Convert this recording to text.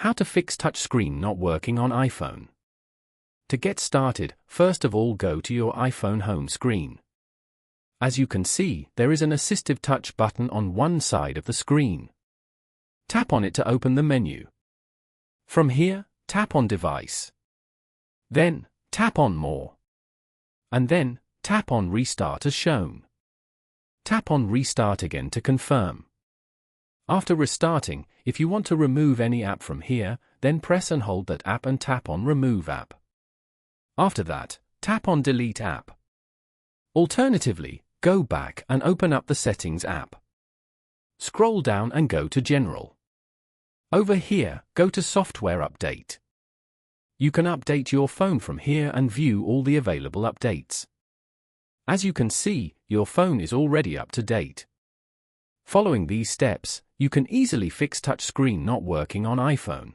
How to fix touchscreen not working on iPhone. To get started, first of all go to your iPhone home screen. As you can see, there is an assistive touch button on one side of the screen. Tap on it to open the menu. From here, tap on Device. Then, tap on More. And then, tap on Restart as shown. Tap on Restart again to confirm. After restarting, if you want to remove any app from here, then press and hold that app and tap on Remove App. After that, tap on Delete App. Alternatively, go back and open up the Settings app. Scroll down and go to General. Over here, go to Software Update. You can update your phone from here and view all the available updates. As you can see, your phone is already up to date. Following these steps, you can easily fix touchscreen not working on iPhone.